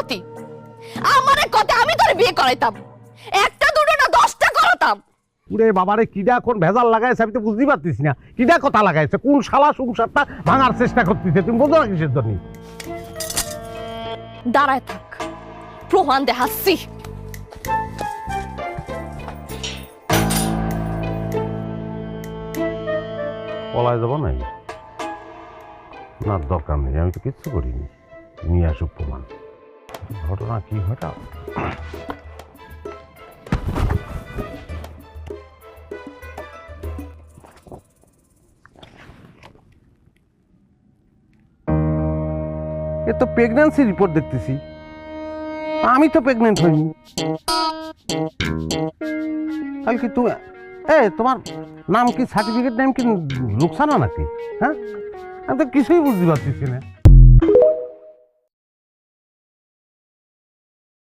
কতি আমারে কতে আমি তোর বিয়ে করাইতাম, একটা দুটো না 10টা করাতাম। পুরে বাবারে কিডা এখন ভেজাল লাগাইছে আমি তো বুঝতে পারতেছি না, কিডা কথা লাগাইছে, কোন শালা সংসারটা ভাঙার চেষ্টা করতেছে, তুমি বোঝো না কিসের জন্য? দাঁড়ায় থাক, প্রমাণ দেখাচ্ছি। পলায় যাবো নাই, না দরকার নেই, আমি তো কিচ্ছু করিনি, নিয়ে আসুক প্রমাণ। ঘটনা কি ঘটা? এ তো প্রেগন্যান্সি রিপোর্ট দেখতেছি, আমি তো প্রেগনেন্ট হইনি। তাহলে কি তুমি, তোমার নাম কি, সার্টিফিকেট নাম কি রুকসানা নাকি? হ্যাঁ, আমি তো কিছুই বুঝতে পারতেছি না।